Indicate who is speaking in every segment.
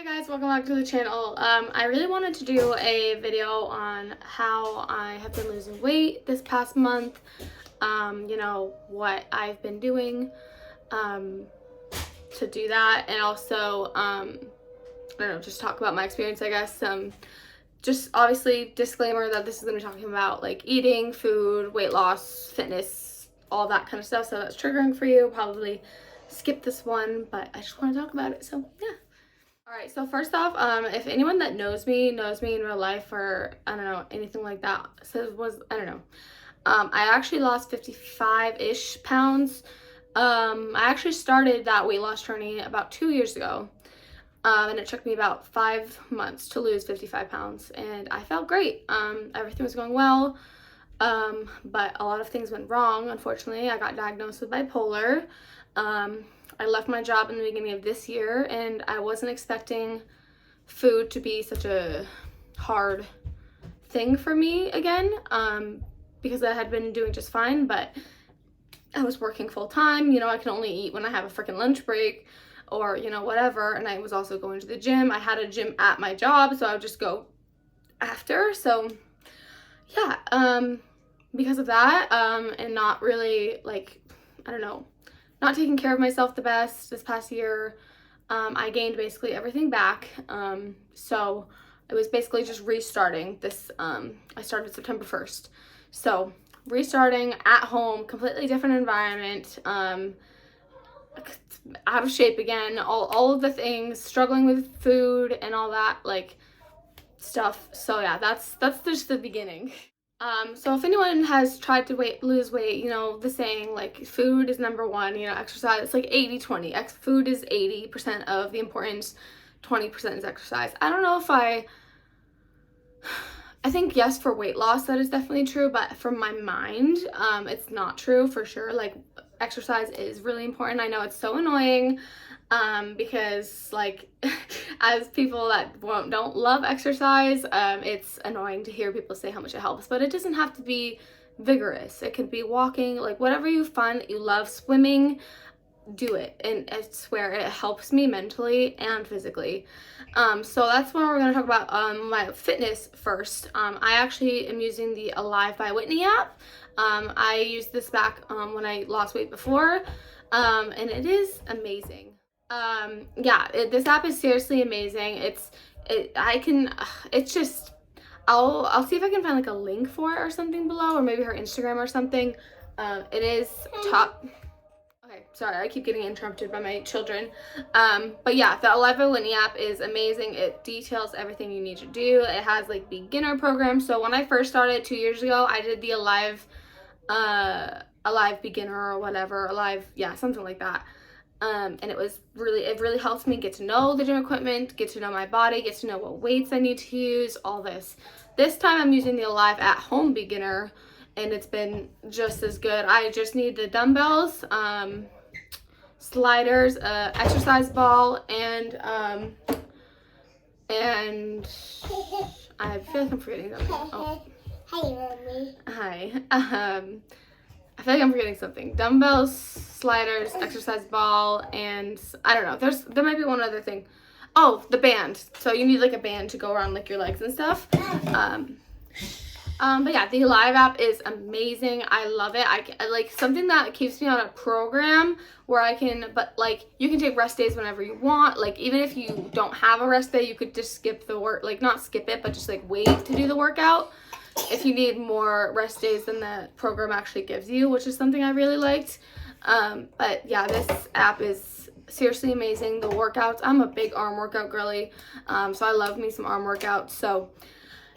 Speaker 1: Hi guys, welcome back to the channel. I really wanted to do a video on how I have been losing weight this past month, what I've been doing to do that, and also, I don't know, just talk about my experience, I guess. Just obviously disclaimer that this is going to be talking about like eating, food, weight loss, fitness, all that kind of stuff, so that's triggering for you. Probably skip this one, but I just want to talk about it, so yeah. Alright, so first off, if anyone that knows me in real life, or I don't know, anything like that, I don't know. I actually lost 55-ish pounds. I actually started that weight loss journey about 2 years ago. And it took me about 5 months to lose 55 pounds, and I felt great. Everything was going well, but a lot of things went wrong, unfortunately. I got diagnosed with bipolar. I left my job in the beginning of this year, and I wasn't expecting food to be such a hard thing for me again, because I had been doing just fine, but I was working full time. I can only eat when I have a freaking lunch break or, whatever, and I was also going to the gym. I had a gym at my job, so I would just go after. So, yeah, because of that, and not really, I don't know, not taking care of myself the best this past year, I gained basically everything back. So it was basically just restarting this. I started September 1st. So restarting at home, completely different environment, out of shape again, all of the things, struggling with food and all that stuff. So yeah, that's just the beginning. So if anyone has tried to lose weight, the saying, food is number one, exercise, it's like 80-20. Food is 80% of the importance, 20% is exercise. I don't know if I think, yes, for weight loss, that is definitely true, but from my mind, it's not true for sure. Exercise is really important. I know it's so annoying, because as people that don't love exercise, it's annoying to hear people say how much it helps, but it doesn't have to be vigorous. It could be walking, whatever you find that you love. Swimming, do it, and I swear it helps me mentally and physically. So that's when we're going to talk about my fitness first. I actually am using the Alive by Whitney app. I used this back when I lost weight before, and it is amazing. This app is seriously amazing. I'll see if I can find a link for it or something below, or maybe her Instagram or something. It is top. Okay, sorry, I keep getting interrupted by my children. But yeah, the Alive by Whitney app is amazing. It details everything you need to do. It has beginner programs. So when I first started 2 years ago, I did the Alive beginner or whatever, something like that. And it really helps me get to know the gym equipment, get to know my body, get to know what weights I need to use, all this. This time I'm using the Alive at Home beginner, and it's been just as good. I just need the dumbbells, sliders, exercise ball, and I feel like I'm forgetting something. Oh.
Speaker 2: Hi, Mommy.
Speaker 1: Hi. I feel like I'm forgetting something. Dumbbells, sliders, exercise ball, and I don't know. There might be one other thing. Oh, the band. So you need a band to go around your legs and stuff. But yeah, the Alive app is amazing. I love it. I like something that keeps me on a program where you can take rest days whenever you want. Even if you don't have a rest day, you could just skip the work, not skip it, but just wait to do the workout if you need more rest days than the program actually gives you, which is something I really liked. But yeah, this app is seriously amazing. The workouts, I'm a big arm workout girly, so I love me some arm workouts. So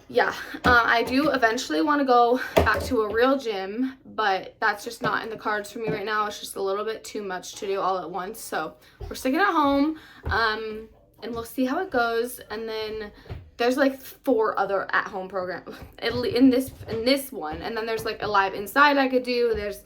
Speaker 1: yeah, I do eventually want to go back to a real gym, but that's just not in the cards for me right now. It's just a little bit too much to do all at once. So we're sticking at home, and we'll see how it goes. And then there's 4 other at-home programs in this one, and then there's Alive Inside I could do. There's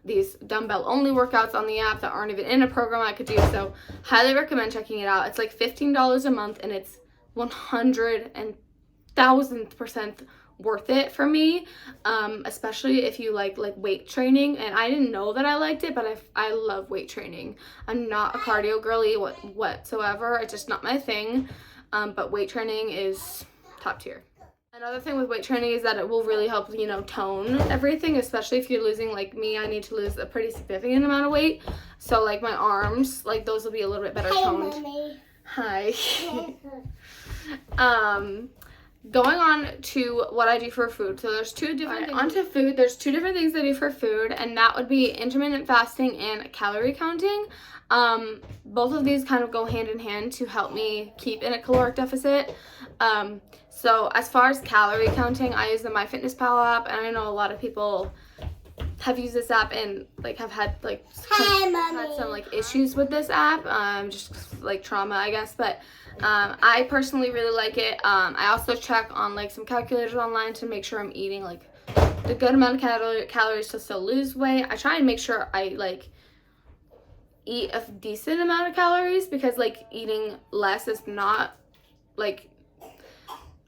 Speaker 1: these dumbbell only workouts on the app that aren't even in a program I could do. So highly recommend checking it out. It's $15 a month, and it's 100,000% worth it for me, especially if you like weight training. And I didn't know that I liked it, but I love weight training. I'm not a cardio girly whatsoever. It's just not my thing, but weight training is top tier. Another thing with weight training is that it will really help, you know, tone everything, especially if you're losing, like me, I need to lose a pretty significant amount of weight. So like my arms, like those will be a little bit better toned. Hi. Going on to what I do for food. So there's two different things. Onto food, there's two different things I do for food, and that would be intermittent fasting and calorie counting. Both of these kind of go hand in hand to help me keep in a caloric deficit. So as far as calorie counting, I use the MyFitnessPal app, and I know a lot of people have used this app and like have had like had some like issues with this app, just like trauma, I guess. But I personally really like it. I also check on like some calculators online to make sure I'm eating like the good amount of calories to still lose weight. I try and make sure I like eat a decent amount of calories, because like eating less is not like,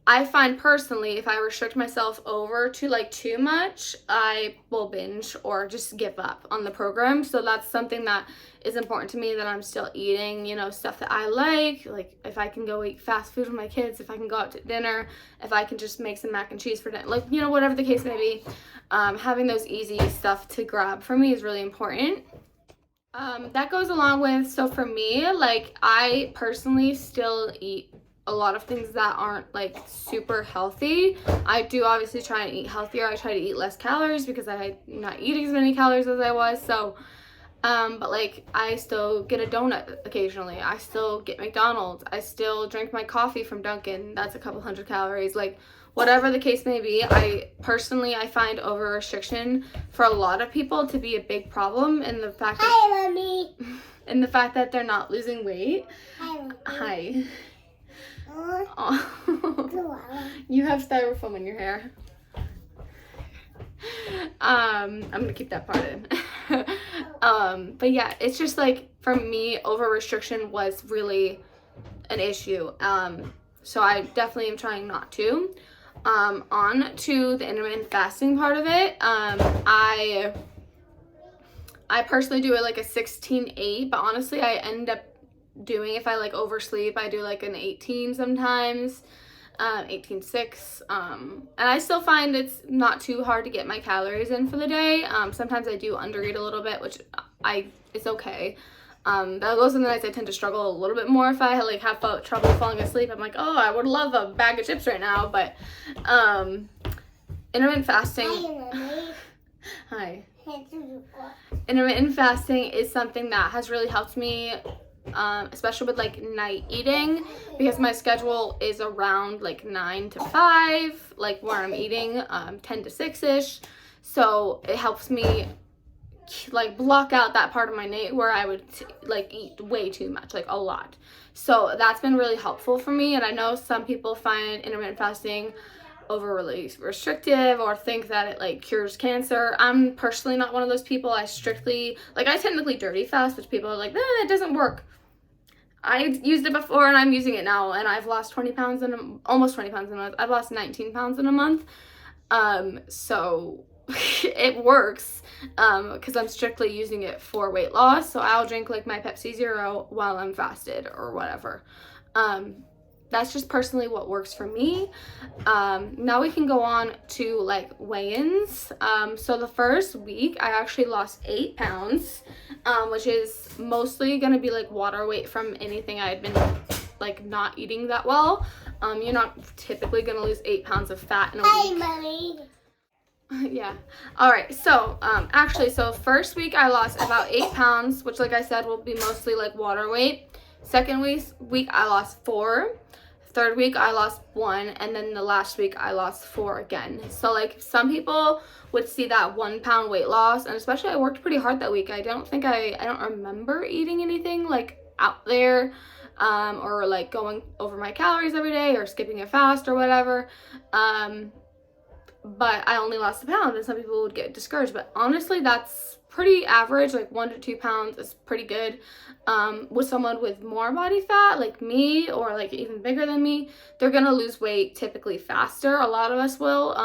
Speaker 1: I find personally, if I restrict myself over to like too much, I will binge or just give up on the program. So that's something that is important to me, that I'm still eating, you know, stuff that I like if I can go eat fast food with my kids, if I can go out to dinner, if I can just make some mac and cheese for dinner, like, you know, whatever the case may be, having those easy stuff to grab for me is really important. That goes along with, so for me, like I personally still eat a lot of things that aren't like super healthy. I do obviously try and eat healthier. I try to eat less calories because I'm not eating as many calories as I was. So but like I still get a donut occasionally. I still get McDonald's. I still drink my coffee from Dunkin'. That's a couple hundred calories. Like whatever the case may be, I find over restriction for a lot of people to be a big problem in the fact that
Speaker 2: Hi, Mommy.
Speaker 1: in the fact that they're not losing weight.
Speaker 2: Hi, Mommy.
Speaker 1: Hi. You have styrofoam in your hair. I'm gonna keep that part in. But yeah, it's just like for me, over restriction was really an issue. So I definitely am trying not to. On to the intermittent fasting part of it. I personally do it like a 16-8, but honestly I end up doing, if I like oversleep, I do like an 18 sometimes, 18-6, and I still find it's not too hard to get my calories in for the day. Sometimes I do undereat a little bit, which it's okay. Those are the nights I tend to struggle a little bit more. If I like have trouble falling asleep, I'm like, oh, I would love a bag of chips right now. But intermittent fasting. Hi. Intermittent fasting is something that has really helped me, especially with like night eating, because my schedule is around like 9 to 5, like where I'm eating 10 to 6-ish. So it helps me like block out that part of my night where I would like eat way too much, like a lot. So that's been really helpful for me. And I know some people find intermittent fasting overly restrictive or think that it like cures cancer. I'm personally not one of those people. I technically dirty fast, which people are like, it doesn't work. I used it before and I'm using it now, and I've lost 20 pounds almost 20 pounds in a month. I've lost 19 pounds in a month. So it works, because I'm strictly using it for weight loss. So I'll drink like my Pepsi Zero while I'm fasted or whatever. That's just personally what works for me. Now we can go on to like weigh-ins. So the first week I actually lost 8 pounds, which is mostly gonna be like water weight from anything I had been like not eating that well. You're not typically gonna lose 8 pounds of fat in a week.
Speaker 2: Hi, Mommy.
Speaker 1: Yeah. All right. So so first week I lost about 8 pounds, which like I said will be mostly like water weight. Second week I lost 4. Third week I lost 1, and then the last week I lost 4 again. So like some people would see that 1 pound weight loss, and especially I worked pretty hard that week. I don't remember eating anything like out there, or like going over my calories every day or skipping a fast or whatever. but I only lost a pound, and some people would get discouraged, but honestly that's pretty average. Like 1 to 2 pounds is pretty good. With someone with more body fat like me, or like even bigger than me, they're gonna lose weight typically faster. A lot of us will.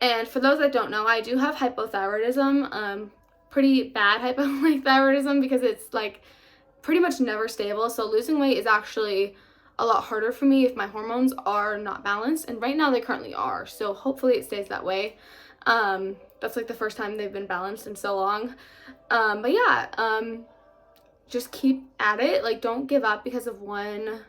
Speaker 1: And for those that don't know, I do have hypothyroidism, pretty bad hypothyroidism, because it's like pretty much never stable. So losing weight is actually a lot harder for me if my hormones are not balanced, and right now they currently are, so hopefully it stays that way. That's like the first time they've been balanced in so long. But yeah, just keep at it. Like, don't give up because of one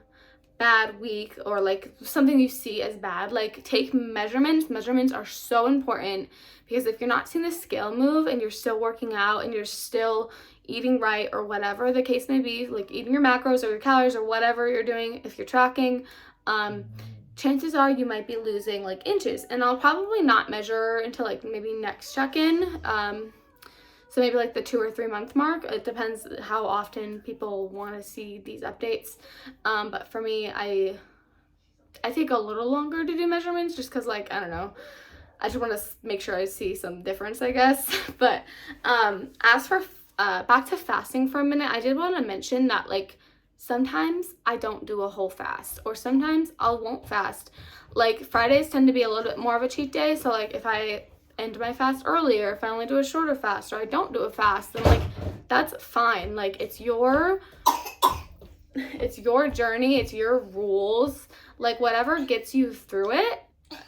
Speaker 1: bad week or like something you see as bad. Like, take measurements are so important, because if you're not seeing the scale move and you're still working out and you're still eating right, or whatever the case may be, like eating your macros or your calories or whatever you're doing, if you're tracking, chances are you might be losing like inches. And I'll probably not measure until like maybe next check-in, so maybe like the 2 or 3 month mark. It depends how often people want to see these updates. But for me, I take a little longer to do measurements, just because, like, I don't know, I just want to make sure I see some difference, I guess. But as for back to fasting for a minute, I did want to mention that, like, sometimes I don't do a whole fast, or sometimes I won't fast. Like, Fridays tend to be a little bit more of a cheat day, so like if I end my fast earlier, if I only do a shorter fast, or I don't do a fast, then like that's fine. Like, it's your journey, it's your rules. Like, whatever gets you through it,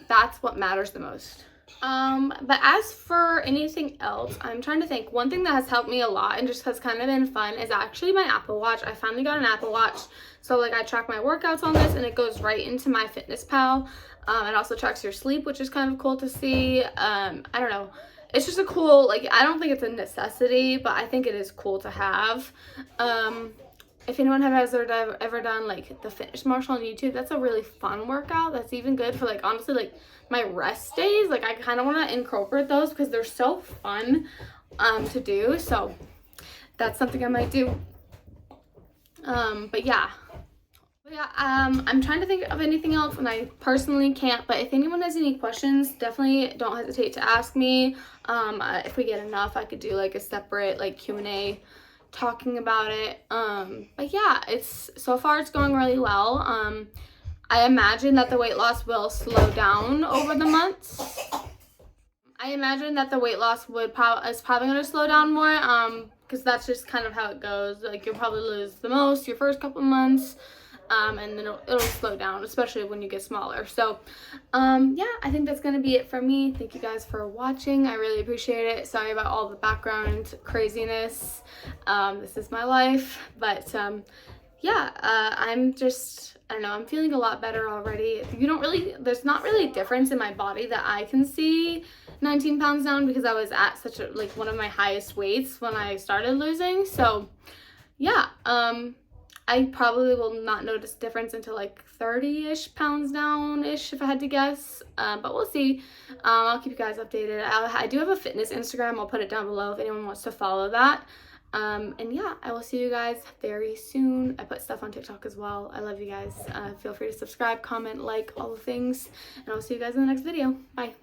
Speaker 1: that's what matters the most. But as for anything else, I'm trying to think. One thing that has helped me a lot and just has kind of been fun is actually my Apple Watch. I finally got an Apple Watch, so like I track my workouts on this, and it goes right into my FitnessPal. It also tracks your sleep, which is kind of cool to see. I don't know, it's just a cool, like, I don't think it's a necessity, but I think it is cool to have. If anyone has ever done like the Fitness Marshall on YouTube, that's a really fun workout. That's even good for, like, honestly, like my rest days. Like, I kind of want to incorporate those because they're so fun to do. So that's something I might do. But yeah, I'm trying to think of anything else, and I personally can't. But if anyone has any questions, definitely don't hesitate to ask me. If we get enough, I could do like a separate like Q&A talking about it. But yeah, so far it's going really well. I imagine that the weight loss will slow down over the months. I imagine that the weight loss is probably going to slow down more, because that's just kind of how it goes. Like, you'll probably lose the most your first couple months, and then it'll slow down, especially when you get smaller. So yeah, I think that's gonna be it for me. Thank you guys for watching. I really appreciate it. Sorry about all the background craziness. This is my life. But yeah, I don't know, I'm feeling a lot better already. There's not really a difference in my body that I can see 19 pounds down, because I was at such a, like, one of my highest weights when I started losing. So yeah, I probably will not notice a difference until like 30-ish pounds down-ish, if I had to guess. But we'll see. I'll keep you guys updated. I do have a fitness Instagram. I'll put it down below if anyone wants to follow that. And yeah, I will see you guys very soon. I put stuff on TikTok as well. I love you guys. Feel free to subscribe, comment, like, all the things. And I'll see you guys in the next video. Bye.